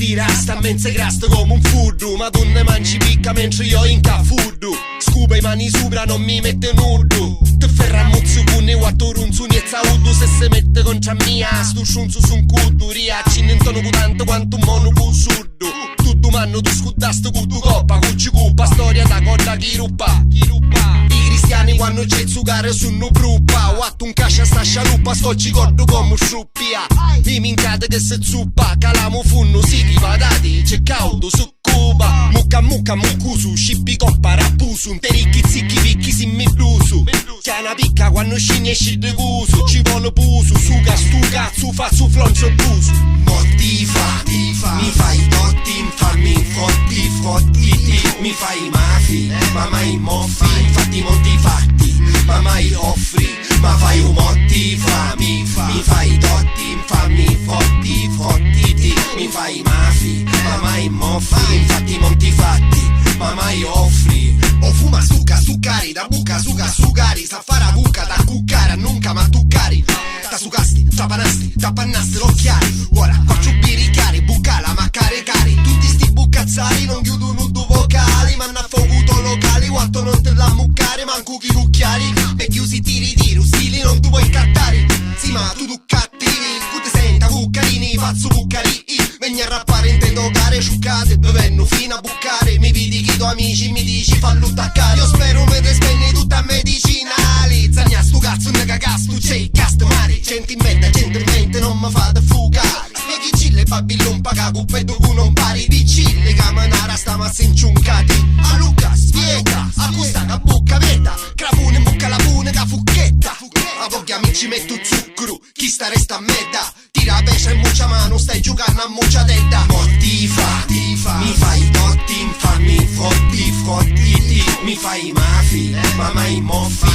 sti rasta, mense grasta come un furdu. Ma tu ne mangi picca mentre io incafurdu. Scuba i mani sopra non mi mette nudo. Te ferra muzzu cunni quattro runzu niezza uddu. Se mette contro mia stu shunzu sun cuddu. Riacci in tono tanto quanto un mono cu surdu. Tutto manno tu scudasto cu tu coppa. Cucci cuppa storia da colla chi rupa. I cristiani quando c'è zucare sunno bruppa. Wattu un cascia sta scialuppa. Scocci cordo come sciuppia. I mincate che se zuppa. Calamo funno sighi patati. C'è caldo su Cuba. Mucca muccusu. Scippi coppa rappusu. Un tericchi zicchi picchi si mi blusu. Chiana picca quando scegli e scende cusu. Ci vuole pusu. Suga stu cazzo fazzu flonzo busu. Motti fa, mi fai dotti, infammi fotti, mi fai mafi, ma mai moffi, infatti monti fatti, ma mai offri, ma fai un motti fa, mi fai dotti, infammi fotti, mi fai mafi, ma mai moffi, infatti monti fatti, ma mai offri. O fuma succa, succari, da buca, sucari, sa fare buca, da cuccare, nunca ma tu cari. Ta sucasti, tapannasti l'occhiali. Ora faccio biricari, bucala, ma cari. Tutti sti bucazzari non chiudono due vocali. Ma hanno foguto locali, quanto non te la muccare, manco chi cucchiari. E chiusi tiri, stili non tu puoi cattare. Sì ma tu cattivi, tu ti senta cuccarini, faccio buccari. Vegni a rappare, intendo gare, ciuccate, bevenno fino a buccare. Mi vedi chi tu amici, mi dici fallo attaccare. Io spero me te spegni tutta a medicinali. Zagna stu cazzo, ne cagas, tu c'hai cast mari. Centimetta, gentilmente non mi fate fugare. Spieghi cille, babillon, paga cuppe tu non pari. Vicille, camanara, stiamo inciuncati. A Luca, spiega, a questa che bocca veta. Crapune, bucca la pune, ca fucchetta. A pochi amici metto zucchero, chi sta resta a metà. Tira pesce e muccia mano, stai giocando a muccia tetta. Motti fa, mi fai dotti, infammi fotti, mi fai mafi, ma mai moffi,